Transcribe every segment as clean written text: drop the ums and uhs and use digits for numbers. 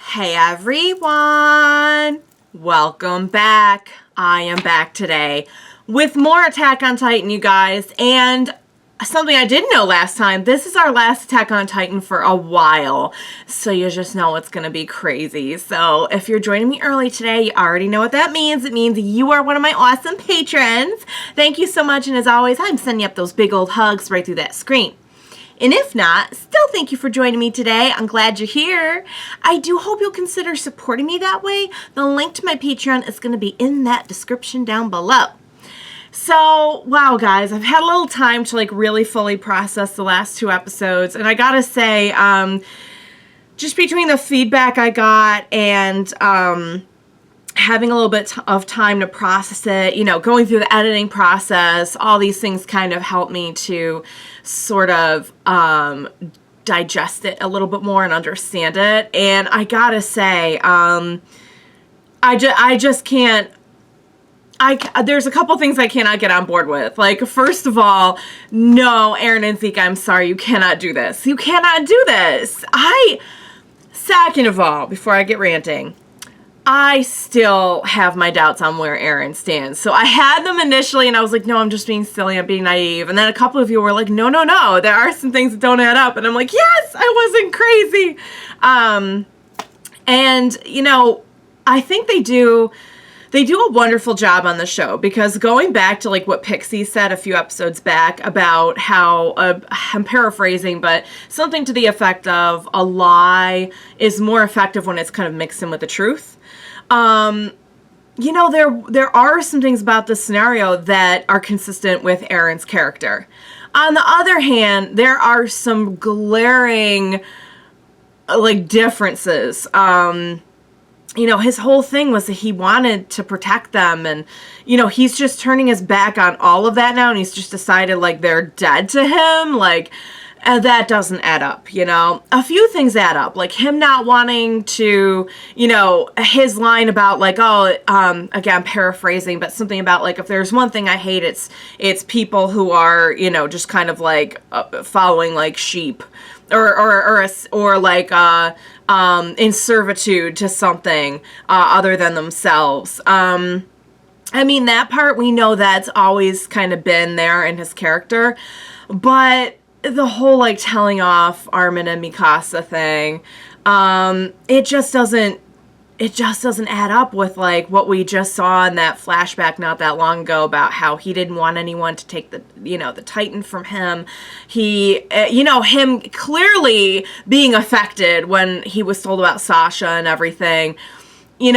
Hey everyone! Welcome back. I am back today with more Attack on Titan, you guys, and something I didn't know last time. This is our last Attack on Titan for a while, so you just know it's gonna be crazy. So if you're joining me early today, you already know what that means. It means you are one of my awesome patrons. Thank you so much, and as always, I'm sending you up those big old hugs right through that screen. And if not, still thank you for joining me today. I'm glad you're here. I do hope you'll consider supporting me that way. The link to my Patreon is going to be in that description down below. So, wow, guys, I've had a little time to really fully process the last two episodes. And I gotta say, just between the feedback I got and having a little bit of time to process it, going through the editing process, all these things kind of helped me to sort of digest it a little bit more and understand it. And I gotta say, I just can't, there's a couple things I cannot get on board with. Like, first of all, no, Eren and Zeke, I'm sorry, you cannot do this. You cannot do this. Second of all, before I get ranting, I still have my doubts on where Eren stands. So I had them initially, and I was like, no, I'm just being silly, I'm being naive. And then a couple of you were like, no, there are some things that don't add up. And I'm like, yes, I wasn't crazy. And, I think they do a wonderful job on the show, because going back to what Pieck said a few episodes back about how, I'm paraphrasing, but something to the effect of a lie is more effective when it's kind of mixed in with the truth. There are some things about this scenario that are consistent with Eren's character. On the other hand, there are some glaring, differences. His whole thing was that he wanted to protect them, and, he's just turning his back on all of that now, and he's just decided, they're dead to him, and that doesn't add up, A few things add up, him not wanting to, his line about, again, paraphrasing, but something about, if there's one thing I hate, it's people who are, just kind of, following, sheep, or in servitude to something, other than themselves. That part, we know that's always kind of been there in his character, but the whole telling off Armin and Mikasa thing, it just doesn't add up with what we just saw in that flashback not that long ago about how he didn't want anyone to take the Titan from him. He him clearly being affected when he was told about Sasha and everything. He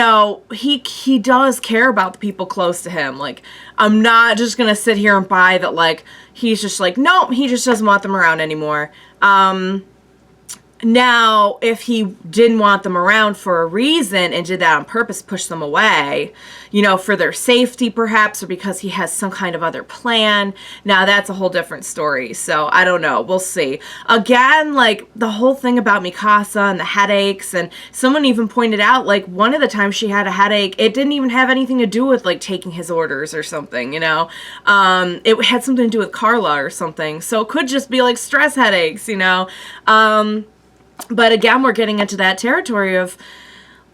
does care about the people close to him. I'm not just gonna sit here and buy that he's just nope, he just doesn't want them around anymore. Now, if he didn't want them around for a reason and did that on purpose, push them away, for their safety perhaps, or because he has some kind of other plan, now that's a whole different story. So I don't know. We'll see. Again, the whole thing about Mikasa and the headaches, and someone even pointed out, one of the times she had a headache, it didn't even have anything to do with taking his orders or something, it had something to do with Carla or something. So it could just be stress headaches, But again, we're getting into that territory of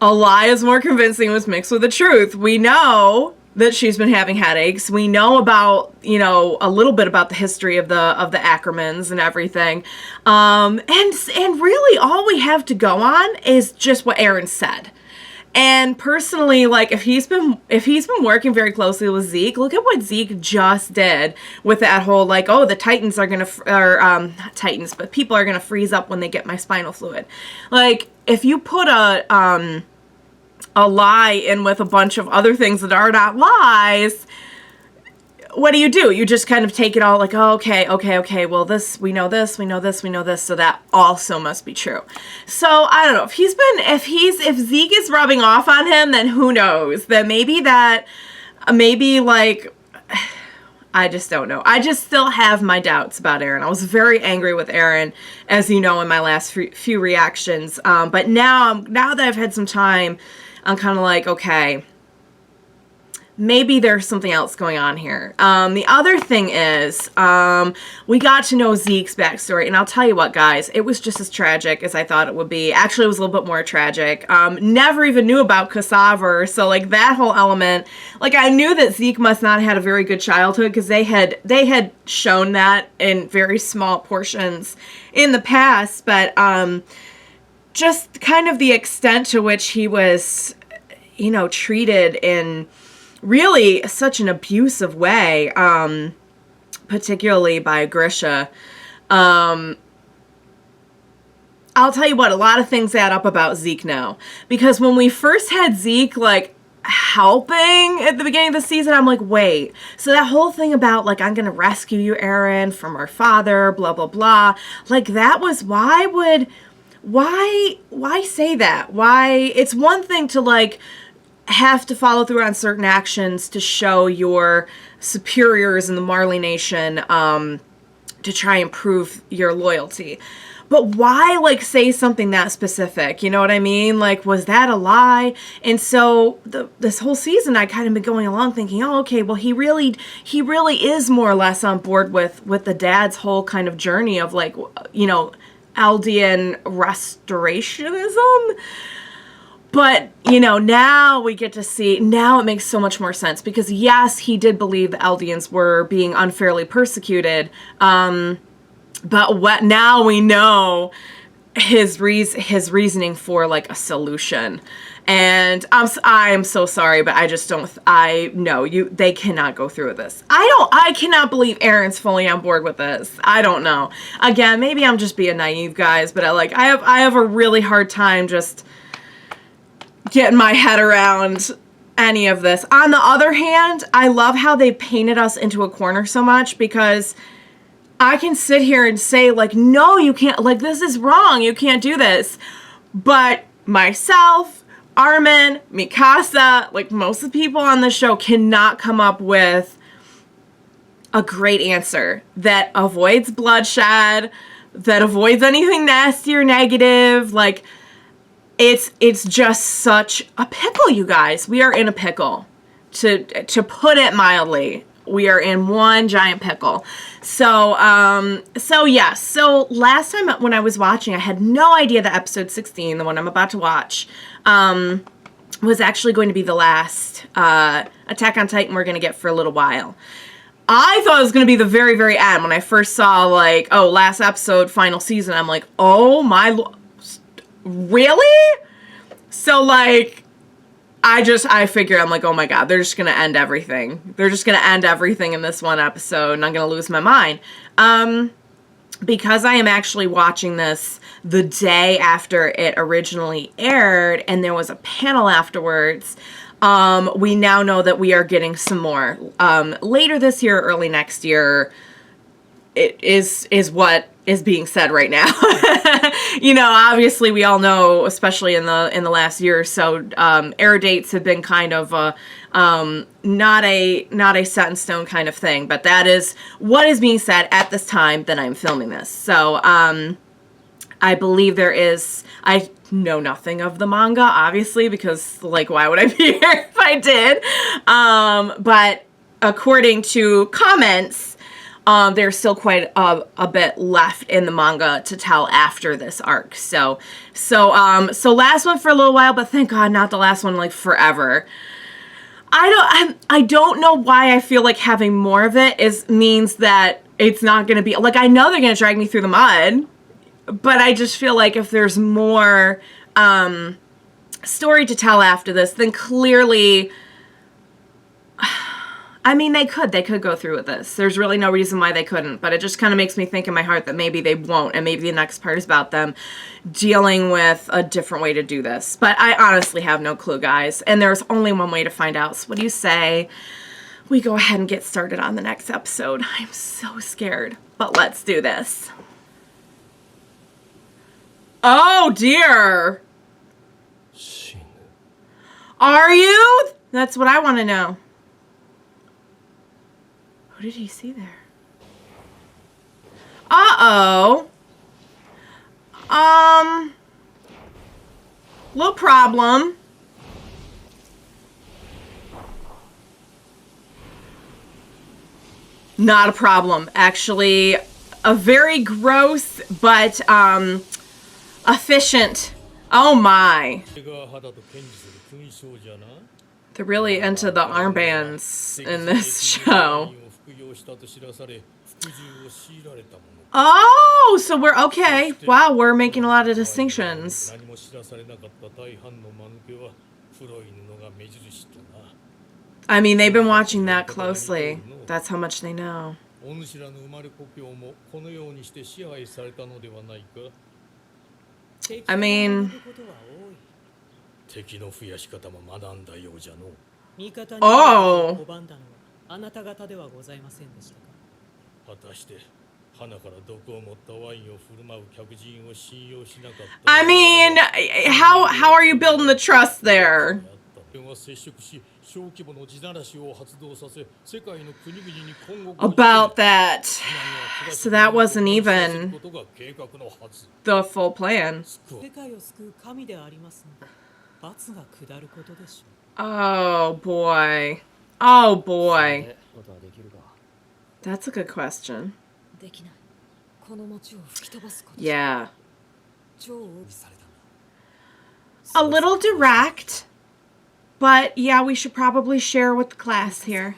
a lie is more convincing when it's mixed with the truth. We know that she's been having headaches. We know about, a little bit about the history of the Ackermans and everything. And really all we have to go on is just what Eren said. And personally, if he's been working very closely with Zeke, look at what Zeke just did with that whole the Titans are gonna not Titans, but people are gonna freeze up when they get my spinal fluid. If you put a lie in with a bunch of other things that are not lies, what do? You just kind of take it all okay, well, we know this, so that also must be true. So, I don't know, if Zeke is rubbing off on him, then who knows? Then maybe I just don't know. I just still have my doubts about Eren. I was very angry with Eren, as you know, in my last few reactions, but now that I've had some time, I'm kind of okay, maybe there's something else going on here. The other thing is, we got to know Zeke's backstory, and I'll tell you what, guys, it was just as tragic as I thought it would be. Actually, it was a little bit more tragic. Never even knew about Cassava, so, like, that whole element, like, I knew that Zeke must not have had a very good childhood, because they had shown that in very small portions in the past, but, just kind of the extent to which he was, you know, treated in really such an abusive way, particularly by Grisha. I'll tell you what, a lot of things add up about Zeke now. Because when we first had Zeke, like, helping at the beginning of the season, I'm like, wait. So that whole thing about, like, I'm gonna rescue you, Eren, from our father, blah, blah, blah. Like, that was, why say that? Why? It's one thing to, like, have to follow through on certain actions to show your superiors in the Marley Nation to try and prove your loyalty. But why, like, say something that specific? You know what I mean? Like, was that a lie? And so this whole season, I kind of been going along thinking, oh, okay, well, he really is more or less on board with the dad's whole kind of journey of, like, you know, Eldian restorationism. But, you know, now we get to see, now it makes so much more sense. Because, yes, he did believe the Eldians were being unfairly persecuted. But now we know his reasoning for, like, a solution. And I'm so sorry, but I just don't, they cannot go through with this. I cannot believe Eren's fully on board with this. I don't know. Again, maybe I'm just being naive, guys, but I have a really hard time just getting my head around any of this. On the other hand, I love how they painted us into a corner so much, because I can sit here and say, like, no, you can't, like, this is wrong, you can't do this. But myself, Armin, Mikasa, like, most of the people on the show cannot come up with a great answer that avoids bloodshed, that avoids anything nasty or negative. Like, it's just such a pickle, you guys. We are in a pickle. To put it mildly, we are in one giant pickle. So yes. So last time when I was watching, I had no idea that episode 16, the one I'm about to watch, was actually going to be the last Attack on Titan we're going to get for a little while. I thought it was going to be the very, very end. When I first saw, like, oh, last episode, final season, I'm like, oh my really? So, like, I figure, I'm like, oh my god, they're just gonna end everything. They're just gonna end everything in this one episode, and I'm gonna lose my mind. Because I am actually watching this the day after it originally aired, and there was a panel afterwards, we now know that we are getting some more. Later this year, early next year, it is what is being said right now. You know, obviously we all know, especially in the last year or so, air dates have been kind of not a set in stone kind of thing, but that is what is being said at this time that I'm filming this. So I believe there is, I know nothing of the manga, obviously, because, like, why would I be here if I did? But according to comments, there's still quite a bit left in the manga to tell after this arc. So last one for a little while, but thank God not the last one, like, forever. I don't know why I feel like having more of it means that it's not going to be, like, I know they're going to drag me through the mud, but I just feel like if there's more story to tell after this, then clearly, I mean, they could go through with this. There's really no reason why they couldn't, but it just kind of makes me think in my heart that maybe they won't, and maybe the next part is about them dealing with a different way to do this. But I honestly have no clue, guys, and there's only one way to find out. So what do you say we go ahead and get started on the next episode? I'm so scared, but let's do this. Oh, dear. Are you? That's what I want to know. Who did he see there? Uh-oh. Little problem. Not a problem. Actually, a very gross but efficient. Oh my. They're really into the armbands in this show. Oh, so we're okay. Wow, we're making a lot of distinctions. I mean, they've been watching that closely. That's how much they know. I mean... Oh! I mean, how are you building the trust there? About that. So that wasn't even the full plan. Oh boy. Oh boy. That's a good question. Yeah. A little direct, but yeah, we should probably share with the class here.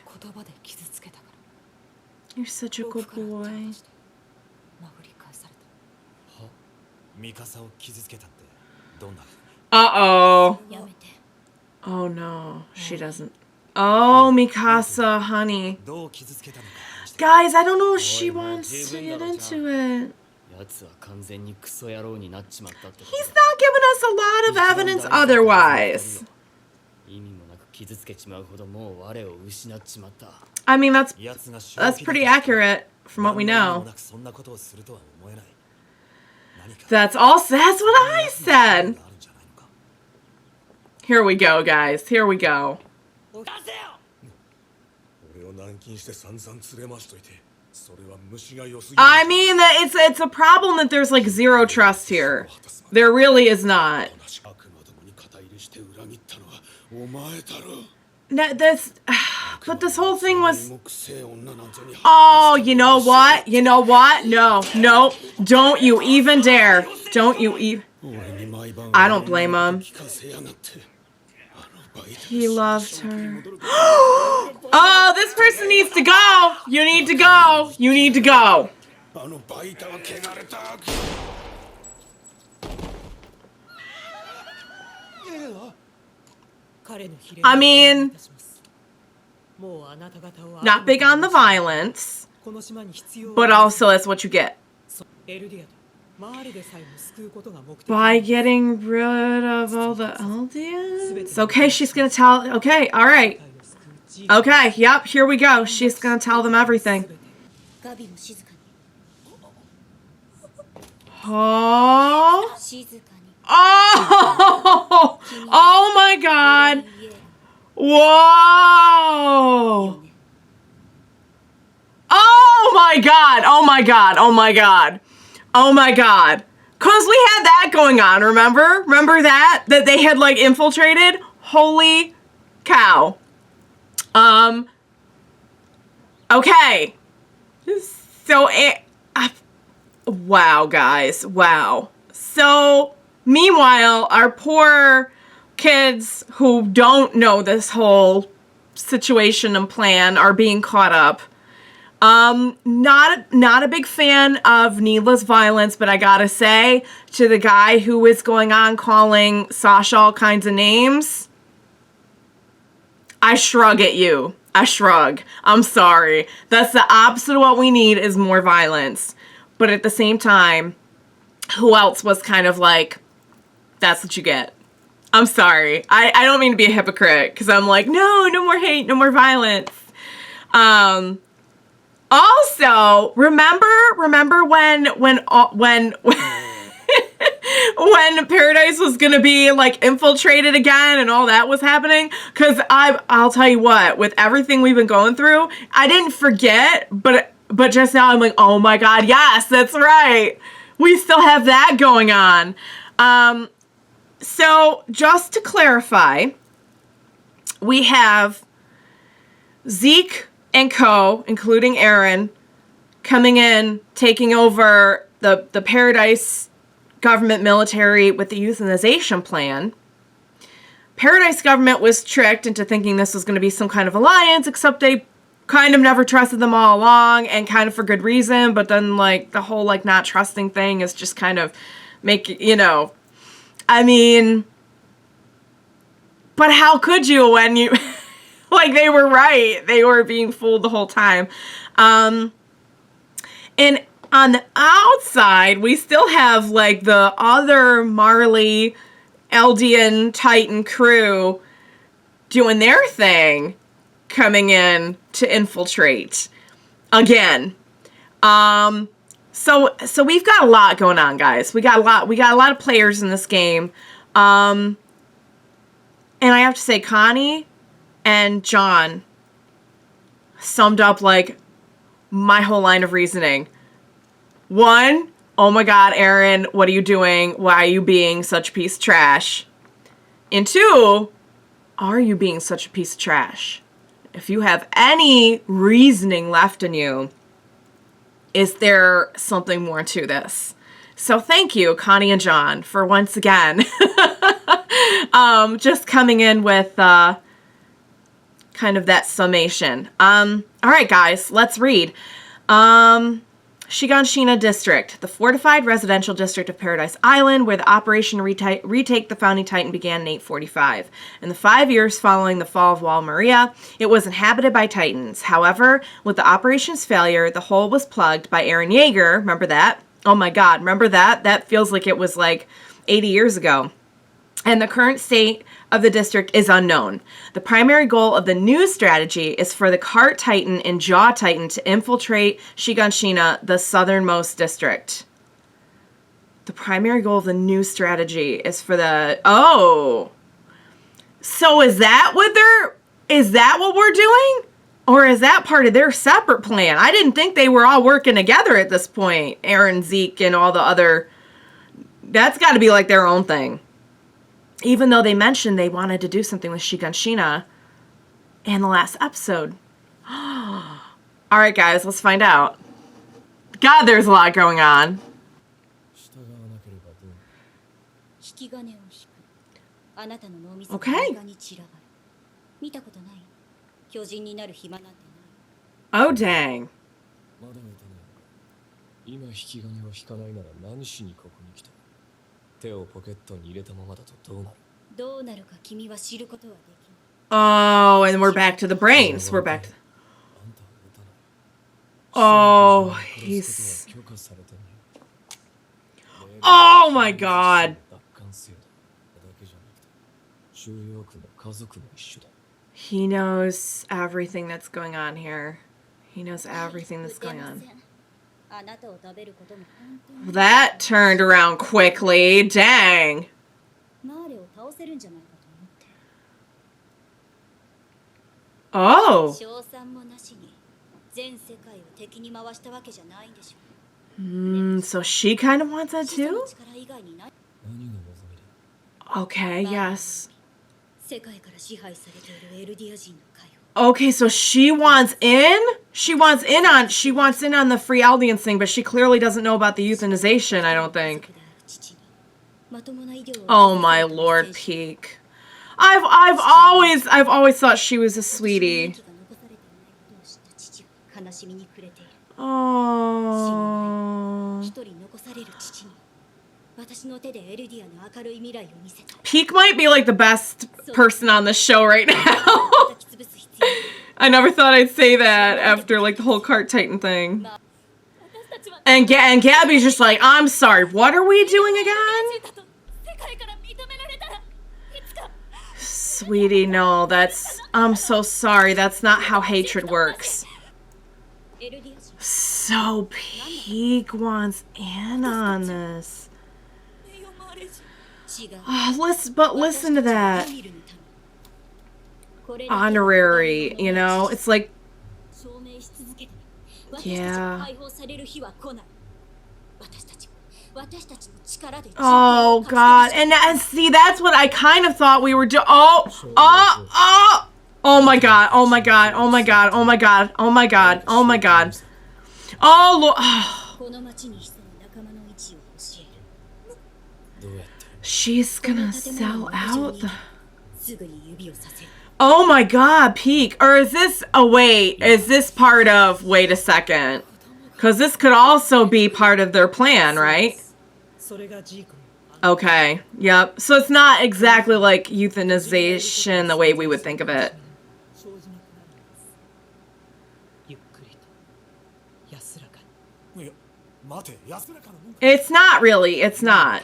You're such a good boy. Uh-oh. Oh no, she doesn't. Oh, Mikasa, honey. Guys, I don't know if she wants to get into it. He's not giving us a lot of evidence otherwise. I mean, that's pretty accurate from what we know. That's what I said. Here we go, guys. Here we go. I mean, it's a problem that there's like zero trust here. There really is not. But this whole thing was... Oh, you know what? You know what? No. Don't you even dare. Don't you even... I don't blame him. He loved her. Oh, this person needs to go. You need to go. You need to go. I mean, not big on the violence, but also that's what you get. By getting rid of all the Eldians? Okay, she's gonna tell... Okay, alright. Okay, yep, here we go. She's gonna tell them everything. Oh! Oh! Oh my god! Whoa! Oh my god! Oh my god! Oh my god! Oh my god. Cause we had that going on, remember? Remember that? That they had like infiltrated? Holy cow. Okay. So wow, guys. Wow. So meanwhile, our poor kids who don't know this whole situation and plan are being caught up. Not a big fan of needless violence, but I gotta say, to the guy who is going on calling Sasha all kinds of names, I shrug at you. I shrug. I'm sorry. That's the opposite of what we need, is more violence. But at the same time, who else was kind of like, that's what you get. I'm sorry. I don't mean to be a hypocrite, because I'm like, no more hate, no more violence. Also, remember when when Paradise was gonna be like infiltrated again and all that was happening? Because I'll tell you what, with everything we've been going through, I didn't forget, but just now I'm like, oh my god, yes, that's right. We still have that going on. So just to clarify, we have Zeke and co, including Eren, coming in, taking over the Paradise government military with the euthanization plan. Paradise government was tricked into thinking this was going to be some kind of alliance, except they kind of never trusted them all along, and kind of for good reason, but then, like, the whole, like, not trusting thing is just kind of I mean, but how could you when you, like, they were right. They were being fooled the whole time. And on the outside, we still have, like, the other Marley Eldian Titan crew doing their thing, coming in to infiltrate again. So we've got a lot going on, guys. We got a lot of players in this game. And I have to say, Connie and Jean summed up, like, my whole line of reasoning. One, oh my god, Eren, what are you doing? Why are you being such a piece of trash? And two, are you being such a piece of trash? If you have any reasoning left in you, is there something more to this? So thank you, Connie and Jean, for once again just coming in with kind of that summation. All right, guys, let's read. Shiganshina District, the fortified residential district of Paradise Island, where the Operation Retake the Founding Titan began in 845. In the 5 years following the fall of Wall Maria, it was inhabited by Titans. However, with the operation's failure, the hole was plugged by Eren Yeager. Remember that? Oh my god, remember that? That feels like it was like 80 years ago. And the current state of the district is unknown. The primary goal of the new strategy is for the Cart Titan and Jaw Titan to infiltrate Shiganshina, the southernmost district. The primary goal of the new strategy is for the... Oh! So is that what we're doing? Or is that part of their separate plan? I didn't think they were all working together at this point. Eren, Zeke, and all the other... That's got to be like their own thing. Even though they mentioned they wanted to do something with Shiganshina in the last episode. Alright, guys, let's find out. God, there's a lot going on. Okay. Oh, dang. Oh, and we're back to the brains. We're back to... Oh, he's... Oh my god. He knows everything that's going on here. He knows everything that's going on. That turned around quickly. Dang. Oh. So she kind of wants that too? Okay, yes. Okay, so she wants in? She wants in on the free Eldians thing, but she clearly doesn't know about the euthanization, I don't think. Oh my lord, Pieck. I've always thought she was a sweetie. Oh. Pieck might be like the best person on the show right now. I never thought I'd say that after like the whole Cart Titan thing. And Gabi's just like, I'm sorry, what are we doing again? Sweetie, no, I'm so sorry, that's not how hatred works. So Pieck wants in on this. Oh, but listen to that. Honorary, you know? It's like... Yeah. Oh, God. And see, that's what I kind of thought we were doing. Oh! Oh my god, oh my god, oh my god, oh my god, oh my god, oh my god. Oh, Lord. She's gonna sell out the... Oh my god, Pieck. Or is this... Oh, wait. Is this part of... Wait a second. Because this could also be part of their plan, right? Okay. Yep. So it's not exactly like euthanization the way we would think of it. It's not really. It's not.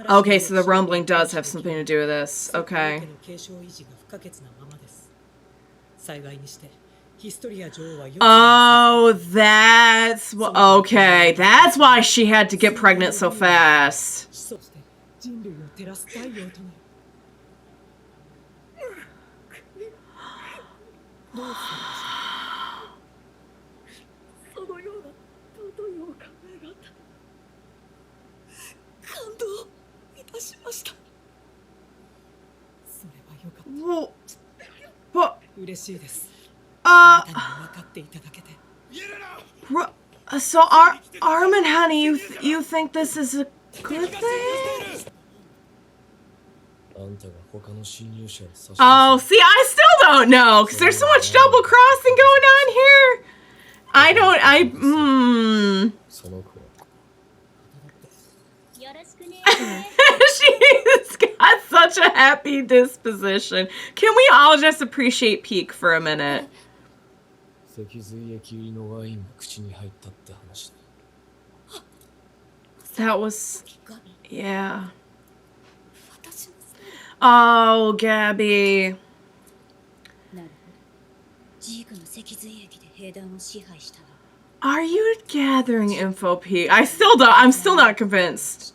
Okay, so the rumbling does have something to do with this. Okay. Oh, that's... Okay, that's why she had to get pregnant so fast. What? So Armin, honey, you think this is a good thing? Oh, see, I still don't know, because there's so much double crossing going on here. She's got such a happy disposition. Can we all just appreciate Pieck for a minute? That was... Yeah. Oh, Gabi. Are you gathering info, Pieck? I'm still not convinced.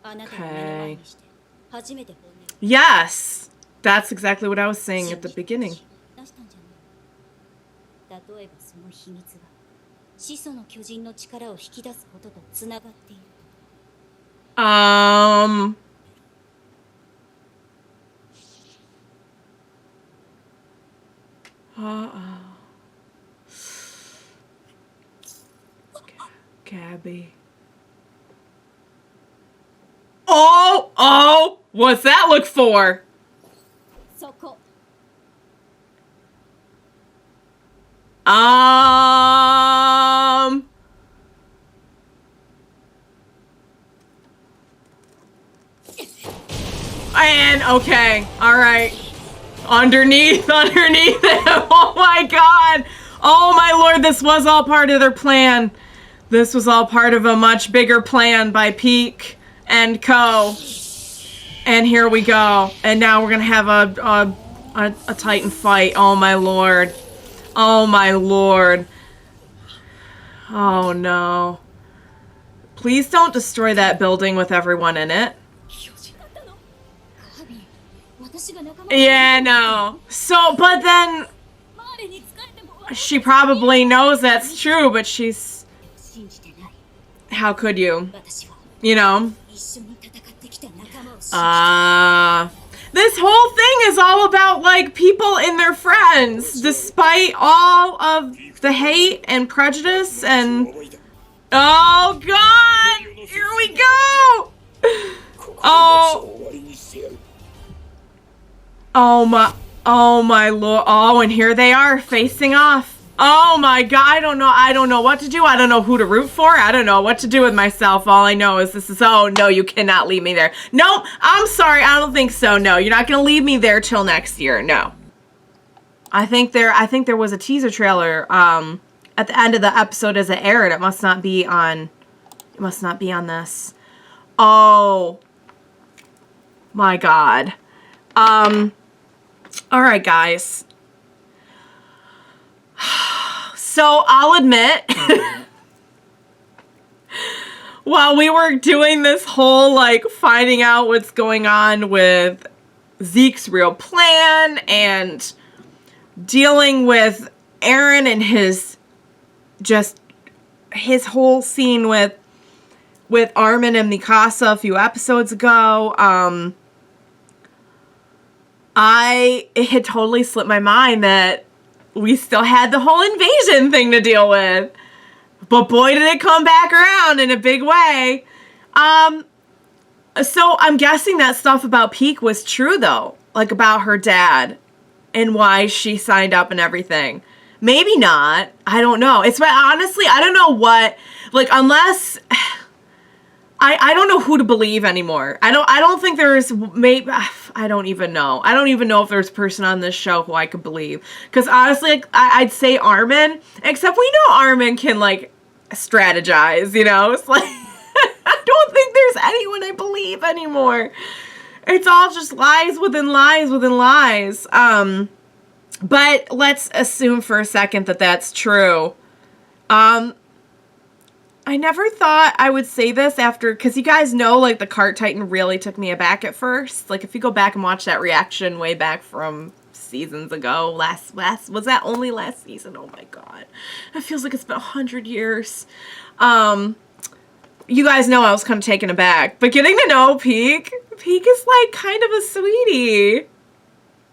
Okay. Yes! That's exactly what I was saying at the beginning. Gabi. Oh! What's that look for? And, okay, alright. Underneath him. Oh my god. Oh my lord, this was all part of their plan. This was all part of a much bigger plan by Pieck and co. And here we go. And now we're gonna have a Titan fight. Oh my lord. Oh my lord. Oh no. Please don't destroy that building with everyone in it. Yeah, no. So, but then she probably knows that's true, but she's... How could you? You know? This whole thing is all about, like, people and their friends, despite all of the hate and prejudice and... Oh, God! Here we go! Oh my lord. Oh, and here they are, facing off. Oh my god, I don't know what to do. I don't know who to root for. I don't know what to do with myself. All I know is this is... Oh, no, you cannot leave me there. No, I'm sorry, I don't think so. No, you're not gonna leave me there till next year. No. I think there was a teaser trailer at the end of the episode as it aired. It must not be on this. Oh my god. All right, guys. So I'll admit, while we were doing this whole, like, finding out what's going on with Zeke's real plan and dealing with Eren and his whole scene with with Armin and Mikasa a few episodes ago. It had totally slipped my mind that we still had the whole invasion thing to deal with. But boy, did it come back around in a big way. So I'm guessing that stuff about Pieck was true, though. Like, about her dad and why she signed up and everything. Maybe not. I don't know. Honestly, I don't know what... Like, unless... I don't know who to believe anymore. I don't think there's... Maybe... I don't even know. I don't even know if there's a person on this show who I could believe. Because honestly, like, I'd say Armin. Except we know Armin can, like, strategize, you know? It's like... I don't think there's anyone I believe anymore. It's all just lies within lies within lies. But let's assume for a second that that's true. I never thought I would say this after, because you guys know, like, the Cart Titan really took me aback at first. Like, if you go back and watch that reaction way back from seasons ago, was that only last season? Oh my god. It feels like it's been 100 years. You guys know I was kind of taken aback. But getting to know Pieck is, like, kind of a sweetie.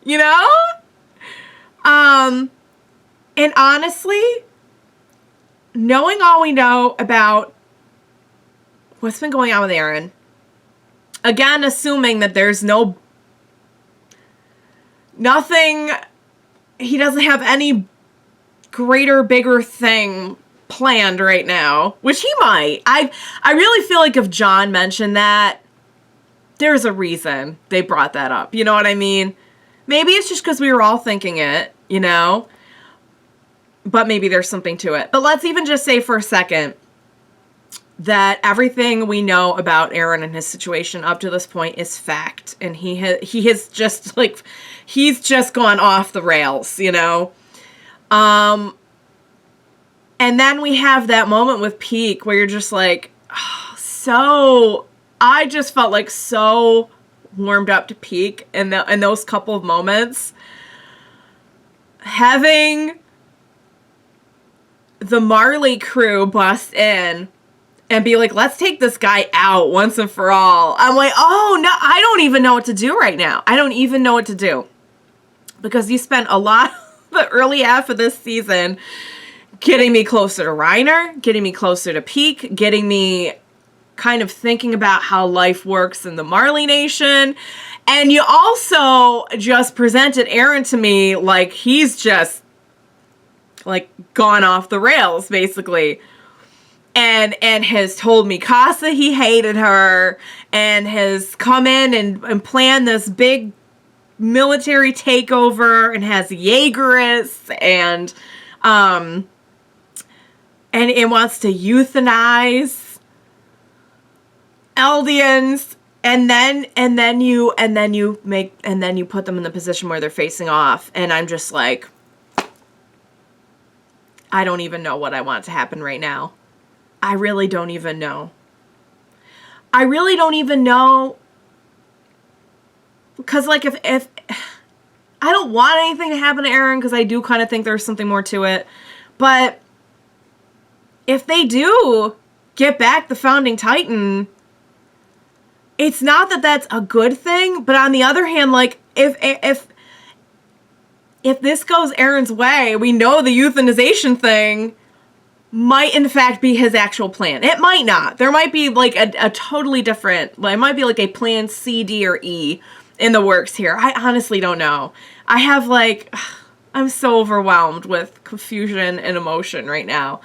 You know? And honestly, knowing all we know about what's been going on with Eren, again, assuming that there's nothing, he doesn't have any greater, bigger thing planned right now, which he might. I really feel like if John mentioned that, there's a reason they brought that up. You know what I mean? Maybe it's just because we were all thinking it, you know? But maybe there's something to it. But let's even just say for a second that everything we know about Eren and his situation up to this point is fact. And he has just, like, he's just gone off the rails, you know? And then we have that moment with Pieck where you're just like, oh, I just felt like so warmed up to Pieck in those couple of moments. Having the Marley crew bust in and be like, let's take this guy out once and for all. I'm like, oh, no, I don't even know what to do right now. I don't even know what to do. Because you spent a lot of the early half of this season getting me closer to Reiner, getting me closer to Pieck, getting me kind of thinking about how life works in the Marley Nation. And you also just presented Eren to me like he's just, like, gone off the rails, basically. And has told Mikasa he hated her, and has come in and planned this big military takeover, and has Jaegerists, and wants to euthanize Eldians, and then you put them in the position where they're facing off, and I'm just like, I don't even know what I want to happen right now. I really don't even know. I really don't even know, because, like, if I don't want anything to happen to Eren, because I do kind of think there's something more to it, but if they do get back the Founding Titan, it's not that that's a good thing, but on the other hand, like, if this goes Eren's way, we know the euthanization thing might in fact be his actual plan. It might not. There might be, like, a totally different, like, it might be like a plan C, D, or E in the works here. I honestly don't know. I have, like, I'm so overwhelmed with confusion and emotion right now.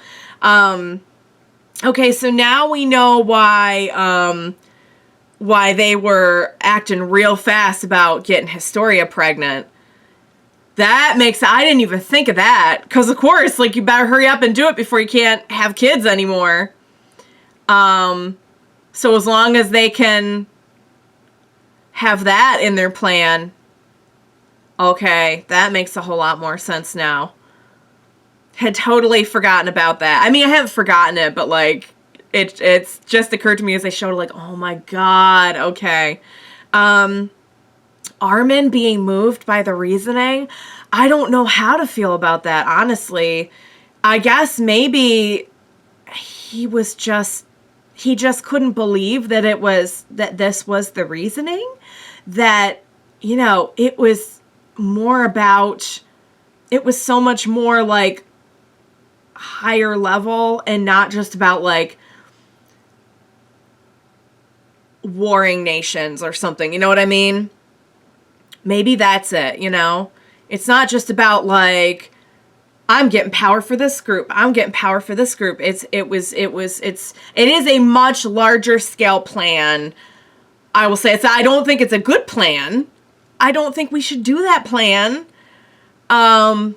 Okay, so now we know why they were acting real fast about getting Historia pregnant. That makes... I didn't even think of that. Because, of course, like, you better hurry up and do it before you can't have kids anymore. So as long as they can have that in their plan, okay, that makes a whole lot more sense now. Had totally forgotten about that. I mean, I haven't forgotten it, but, like, it's just occurred to me as they showed it, like, oh my god, okay. Armin being moved by the reasoning, I don't know how to feel about that, honestly. I guess maybe he was just he just couldn't believe that this was the reasoning, that, you know, it was so much more like higher level and not just about like warring nations or something. You know what I mean? Maybe that's it, you know? It's not just about like, I'm getting power for this group. I'm getting power for this group. It is a much larger scale plan. I will say I don't think it's a good plan. I don't think we should do that plan. All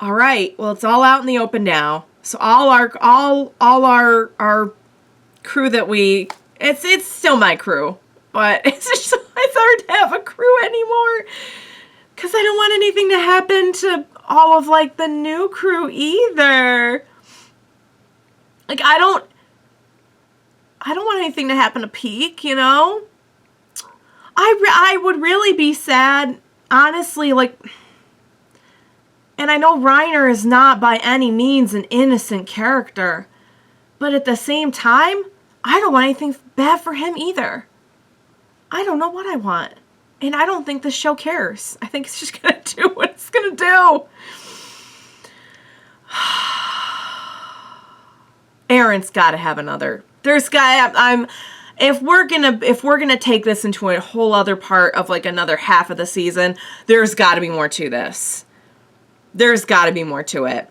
right. Well, it's all out in the open now. So all our crew that it's still my crew, but it's hard to have a crew anymore. Because I don't want anything to happen to all of, like, the new crew either. Like, I don't want anything to happen to Pieck, you know? I would really be sad, honestly, like... And I know Reiner is not by any means an innocent character. But at the same time, I don't want anything bad for him either. I don't know what I want. And I don't think this show cares. I think it's just going to do what it's going to do. Eren's got to have another. If we're going to take this into a whole other part of like another half of the season, there's got to be more to this. There's got to be more to it.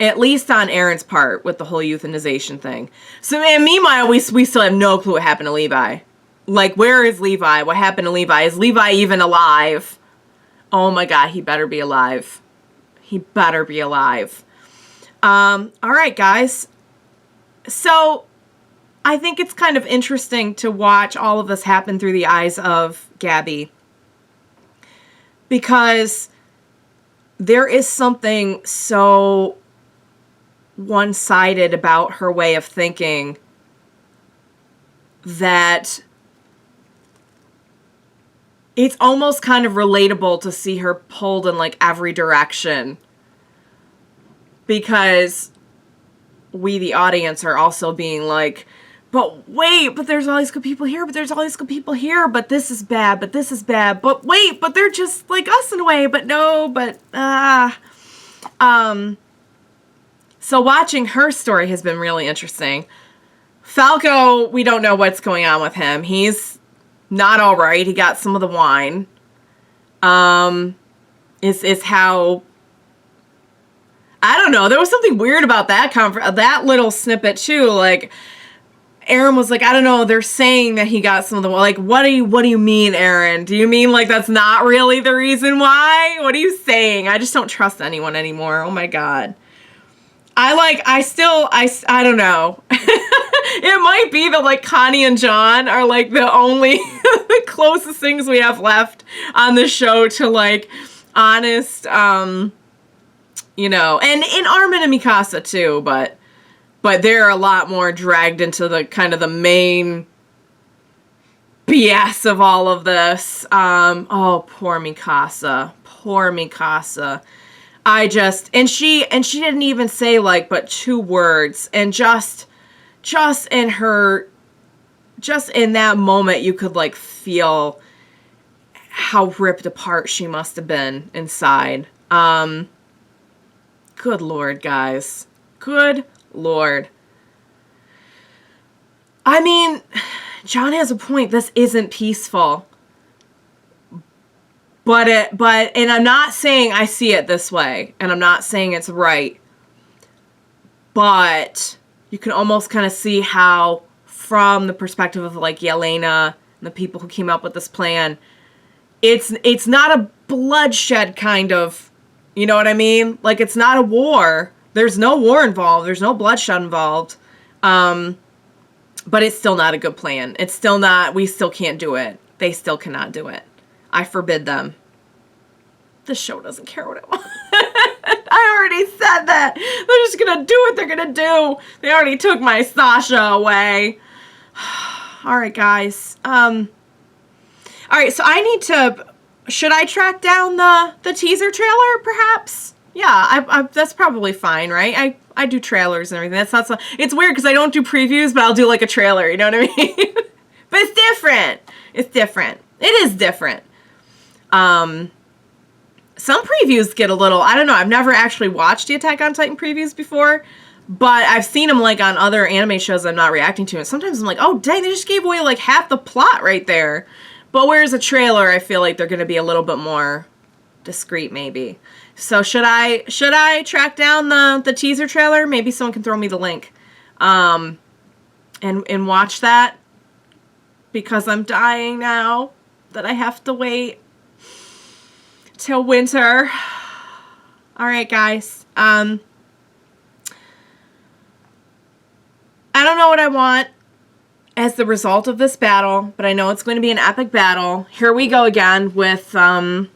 At least on Eren's part with the whole euthanization thing. So, and meanwhile, we still have no clue what happened to Levi. Like, where is Levi? What happened to Levi? Is Levi even alive? Oh my God, he better be alive. He better be alive. All right, guys. So, I think it's kind of interesting to watch all of this happen through the eyes of Gabi. Because there is something so one-sided about her way of thinking that it's almost kind of relatable to see her pulled in like every direction, because we, the audience, are also being like, but wait, but there's all these good people here, but there's all these good people here, but this is bad, but this is bad, but wait, but they're just like us in a way, but no, but, so watching her story has been really interesting. Falco, we don't know what's going on with him. He's not all right. He got some of the wine. Is how, I don't know. There was something weird about that little snippet too. Like, Eren was like, I don't know. They're saying that he got some of the wine. Like, what do you mean, Eren? Do you mean like that's not really the reason why? What are you saying? I just don't trust anyone anymore. Oh my God. I don't know. It might be that, like, Connie and Jean are, like, the only, the closest things we have left on the show to, like, honest, you know, and Armin and Mikasa, too, but they're a lot more dragged into the, kind of the main BS of all of this. Oh, poor Mikasa. Poor Mikasa. And she didn't even say, like, but 2 words, and just in that moment, you could, like, feel how ripped apart she must have been inside. Good Lord, guys. Good Lord. I mean, John has a point. This isn't peaceful. And I'm not saying I see it this way, and I'm not saying it's right, but you can almost kind of see how, from the perspective of, like, Yelena and the people who came up with this plan, it's not a bloodshed kind of, you know what I mean? Like, it's not a war. There's no war involved. There's no bloodshed involved. But it's still not a good plan. It's still not, we still can't do it. They still cannot do it. I forbid them. This show doesn't care what I want. I already said that. They're just gonna do what they're gonna do. They already took my Sasha away. All right, guys. All right, so I need to... Should I track down the teaser trailer, perhaps? that's probably fine, right? I do trailers and everything. That's not so, it's weird because I don't do previews, but I'll do like a trailer, you know what I mean? But it's different. It's different. It is different. Some previews get a little, I don't know, I've never actually watched the Attack on Titan previews before, but I've seen them like on other anime shows I'm not reacting to, and sometimes I'm like, oh dang, they just gave away like half the plot right there. But whereas a trailer, I feel like they're going to be a little bit more discreet maybe. So should I track down the teaser trailer? Maybe someone can throw me the link and watch that, because I'm dying now that I have to wait till winter. All right, guys. I don't know what I want as the result of this battle, but I know it's going to be an epic battle. Here we go again with the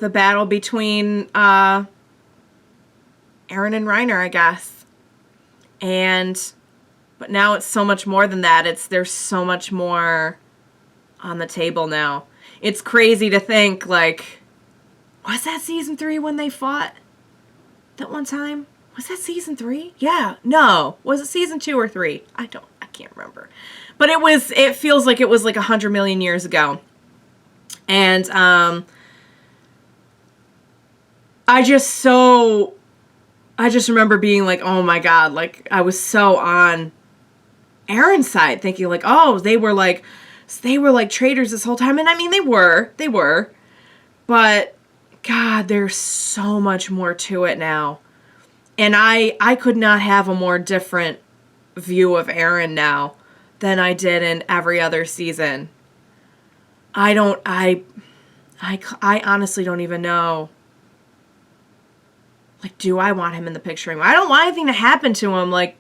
battle between Eren and Reiner, I guess. But now it's so much more than that. There's so much more on the table now. It's crazy to think, like, was that season 3 when they fought that one time? Was that season 3? Yeah. No. Was it season 2 or 3? I can't remember. But it feels like it was like 100 million years ago. And I just remember being like, oh my God, like I was so on Eren's side, thinking like, oh, they were like traitors this whole time. And I mean, they were, but God, there's so much more to it now. And I could not have a more different view of Eren now than I did in every other season. I honestly don't even know. Like, do I want him in the picture anymore? I don't want anything to happen to him, like,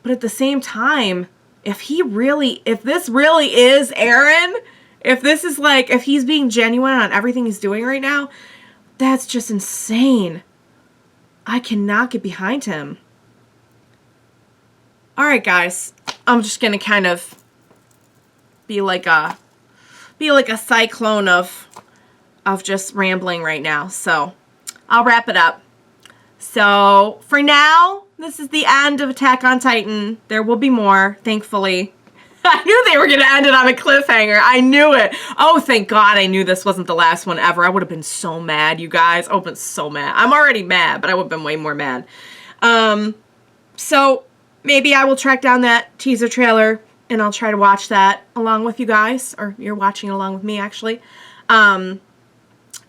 but at the same time, if this really is Eren, if this is like, if he's being genuine on everything he's doing right now, that's just insane. I cannot get behind him. All right, guys, I'm just gonna kind of be like a cyclone of just rambling right now. So I'll wrap it up. So for now, this is the end of Attack on Titan. There will be more, thankfully. I knew they were going to end it on a cliffhanger. I knew it. Oh, thank God I knew this wasn't the last one ever. I would have been so mad, you guys. I would have been so mad. I'm already mad, but I would have been way more mad. So maybe I will track down that teaser trailer and I'll try to watch that along with you guys. Or you're watching along with me, actually.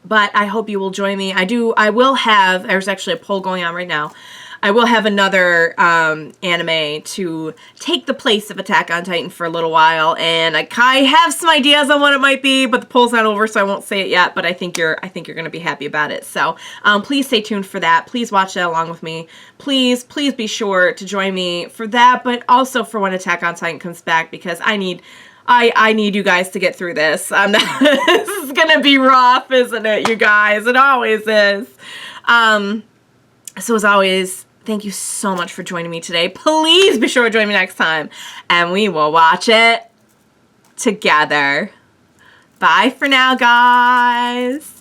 But I hope you will join me. I will have, there's actually a poll going on right now. I will have another anime to take the place of Attack on Titan for a little while, and I have some ideas on what it might be, but the poll's not over, so I won't say it yet. But I think you're going to be happy about it. So please stay tuned for that. Please watch that along with me. Please be sure to join me for that, but also for when Attack on Titan comes back, because I need you guys to get through this. This is gonna be rough, isn't it, you guys? It always is. So as always, thank you so much for joining me today. Please be sure to join me next time, and we will watch it together. Bye for now, guys.